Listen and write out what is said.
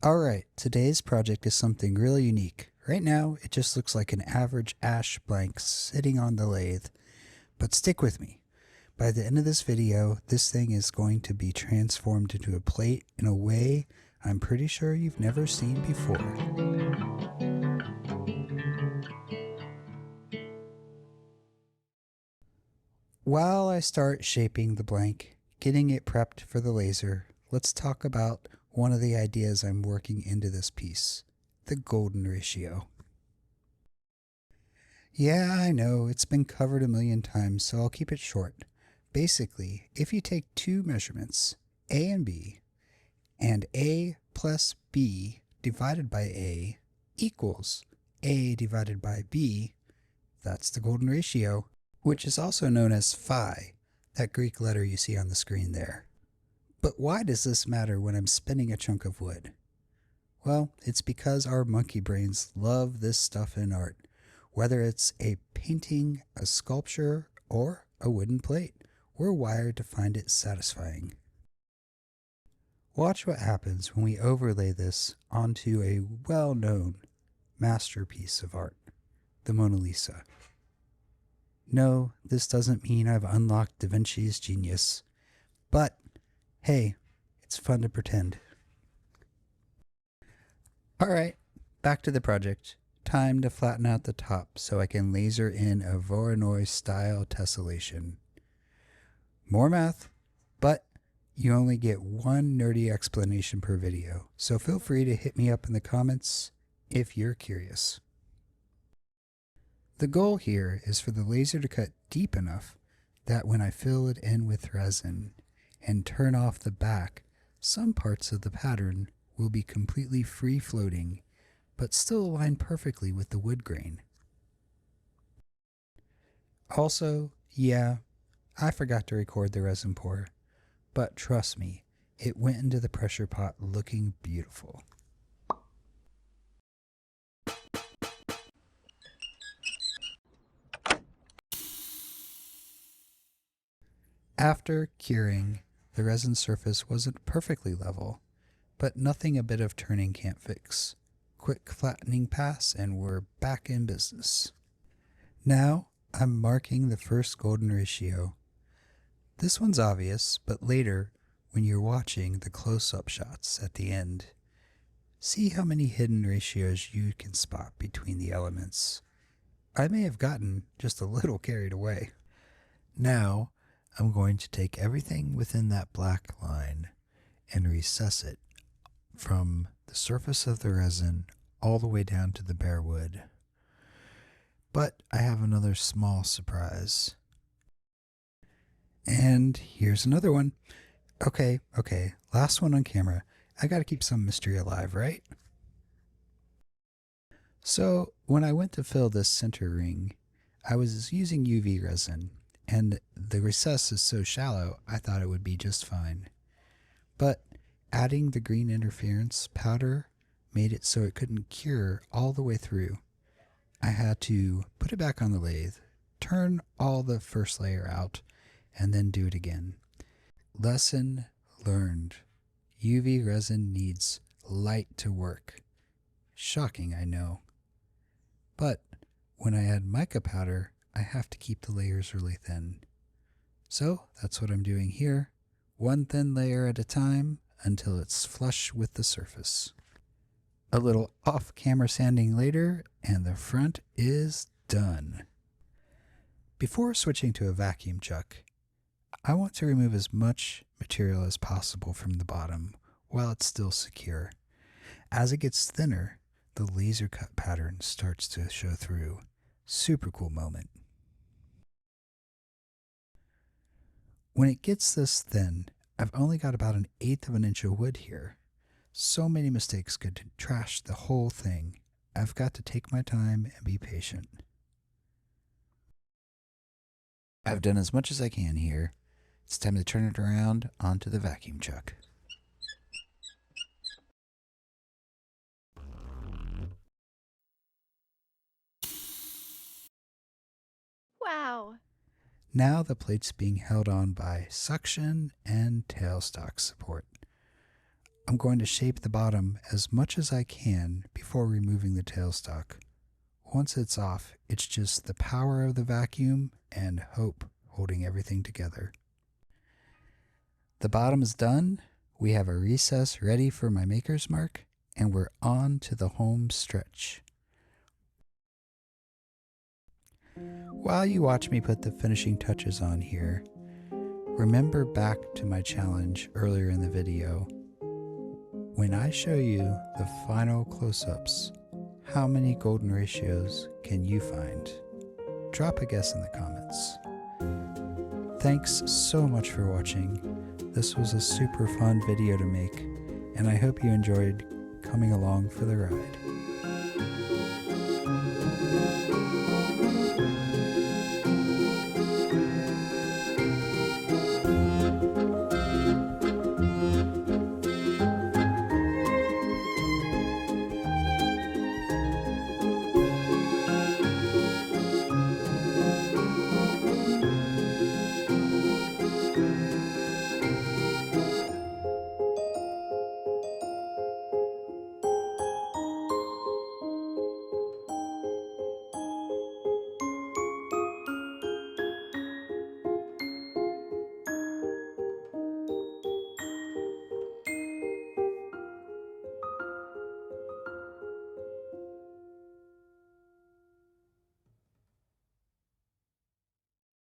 Alright, today's project is something really unique. Right now, it just looks like an average ash blank sitting on the lathe. But stick with me. By the end of this video, this thing is going to be transformed into a plate in a way I'm pretty sure you've never seen before. While I start shaping the blank, getting it prepped for the laser, let's talk about one of the ideas I'm working into this piece, the golden ratio. Yeah, I know, it's been covered a million times, so I'll keep it short. Basically, if you take two measurements, A and B, and A plus B divided by A equals A divided by B, that's the golden ratio, which is also known as phi, that Greek letter you see on the screen there. But why does this matter when I'm spinning a chunk of wood? Well, it's because our monkey brains love this stuff in art, whether it's a painting, a sculpture, or a wooden plate. We're wired to find it satisfying. Watch what happens when we overlay this onto a well-known masterpiece of art, the Mona Lisa. No, this doesn't mean I've unlocked Da Vinci's genius, but hey, it's fun to pretend. Alright, back to the project. Time to flatten out the top so I can laser in a Voronoi style tessellation. More math, but you only get one nerdy explanation per video, so feel free to hit me up in the comments if you're curious. The goal here is for the laser to cut deep enough that when I fill it in with resin and turn off the back, some parts of the pattern will be completely free floating, but still align perfectly with the wood grain. Also, yeah, I forgot to record the resin pour, but trust me, it went into the pressure pot looking beautiful. After curing, the resin surface wasn't perfectly level, but nothing a bit of turning can't fix. Quick flattening pass and we're back in business. Now I'm marking the first golden ratio. This one's obvious, but later when you're watching the close-up shots at the end, see how many hidden ratios you can spot between the elements. I may have gotten just a little carried away. Now I'm going to take everything within that black line and recess it from the surface of the resin all the way down to the bare wood. But I have another small surprise. And here's another one. Okay, last one on camera. I gotta keep some mystery alive, right? So when I went to fill this center ring, I was using UV resin, and the recess is so shallow I thought it would be just fine. But adding the green interference powder made it so it couldn't cure all the way through. I had to put it back on the lathe, turn all the first layer out, and then do it again. Lesson learned. UV resin needs light to work. Shocking, I know. But when I add mica powder, I have to keep the layers really thin. So that's what I'm doing here. One thin layer at a time until it's flush with the surface. A little off-camera sanding later, and the front is done. Before switching to a vacuum chuck, I want to remove as much material as possible from the bottom while it's still secure. As it gets thinner, the laser cut pattern starts to show through. Super cool moment. When it gets this thin, I've only got about 1/8 of an inch of wood here. So many mistakes could trash the whole thing. I've got to take my time and be patient. I've done as much as I can here. It's time to turn it around onto the vacuum chuck. Wow. Now the plate's being held on by suction and tailstock support. I I'm going to shape the bottom as much as I can before removing the tailstock. Once it's off, it's just the power of the vacuum and hope holding everything together. The bottom is done. We have a recess ready for my maker's mark, and we're on to the home stretch. While you watch me put the finishing touches on here, remember back to my challenge earlier in the video. When I show you the final close-ups, how many golden ratios can you find? Drop a guess in the comments. Thanks so much for watching. This was a super fun video to make, and I hope you enjoyed coming along for the ride.